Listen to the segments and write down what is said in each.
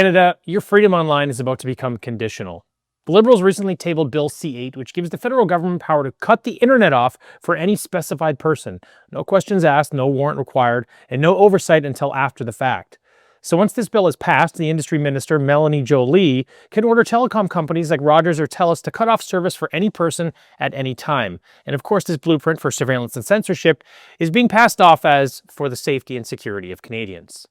Canada, your freedom online is about to become conditional. The Liberals recently tabled Bill C-8, which gives the federal government power to cut the internet off for any specified person. No questions asked, no warrant required, and no oversight until after the fact. So once this bill is passed, the industry minister, Melanie Joly, can order telecom companies like Rogers or TELUS to cut off service for any person at any time. And of course, this blueprint for surveillance and censorship is being passed off as for the safety and security of Canadians.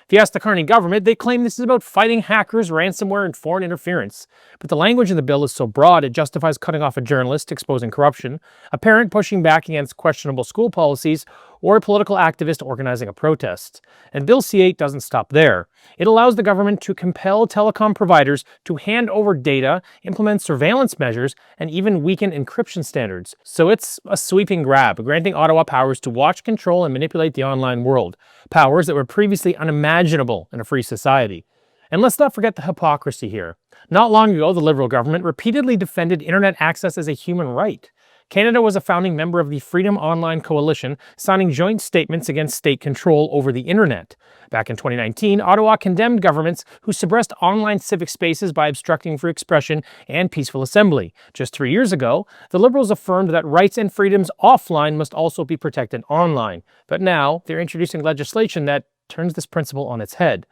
If you ask the Carney government, they claim this is about fighting hackers, ransomware, and foreign interference. But the language in the bill is so broad it justifies cutting off a journalist exposing corruption, a parent pushing back against questionable school policies, or a political activist organizing a protest. And Bill C-8 doesn't stop there. It allows the government to compel telecom providers to hand over data, implement surveillance measures, and even weaken encryption standards. So it's a sweeping grab, granting Ottawa powers to watch, control, and manipulate the online world. Powers that were previously unimaginable in a free society. And let's not forget the hypocrisy here. Not long ago, the Liberal government repeatedly defended internet access as a human right. Canada was a founding member of the Freedom Online Coalition, signing joint statements against state control over the internet. Back in 2019, Ottawa condemned governments who suppressed online civic spaces by obstructing free expression and peaceful assembly. Just 3 years ago, the Liberals affirmed that rights and freedoms offline must also be protected online. But now, they're introducing legislation that turns this principle on its head.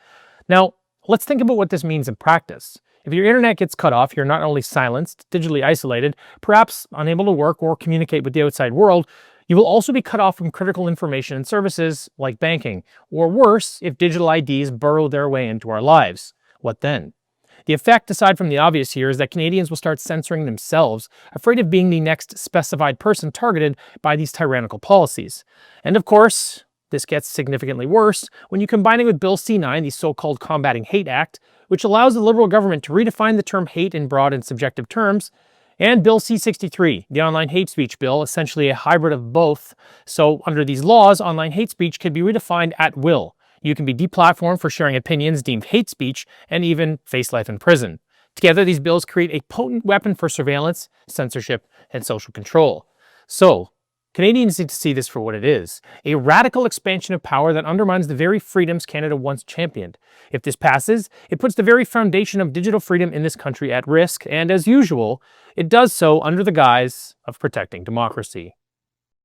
Now, let's think about what this means in practice. If your internet gets cut off, you're not only silenced, digitally isolated, perhaps unable to work or communicate with the outside world, you will also be cut off from critical information and services like banking, or worse, if digital IDs burrow their way into our lives. What then? The effect, aside from the obvious here, is that Canadians will start censoring themselves, afraid of being the next specified person targeted by these tyrannical policies. And of course, this gets significantly worse when you combine it with Bill C-9, the so-called Combating Hate Act, which allows the Liberal government to redefine the term hate in broad and subjective terms, and Bill C-63, the online hate speech bill, essentially a hybrid of both. So under these laws, online hate speech can be redefined at will. You can be deplatformed for sharing opinions deemed hate speech and even face life in prison. Together, these bills create a potent weapon for surveillance, censorship, and social control. So, Canadians need to see this for what it is, a radical expansion of power that undermines the very freedoms Canada once championed. If this passes, it puts the very foundation of digital freedom in this country at risk, and as usual, it does so under the guise of protecting democracy.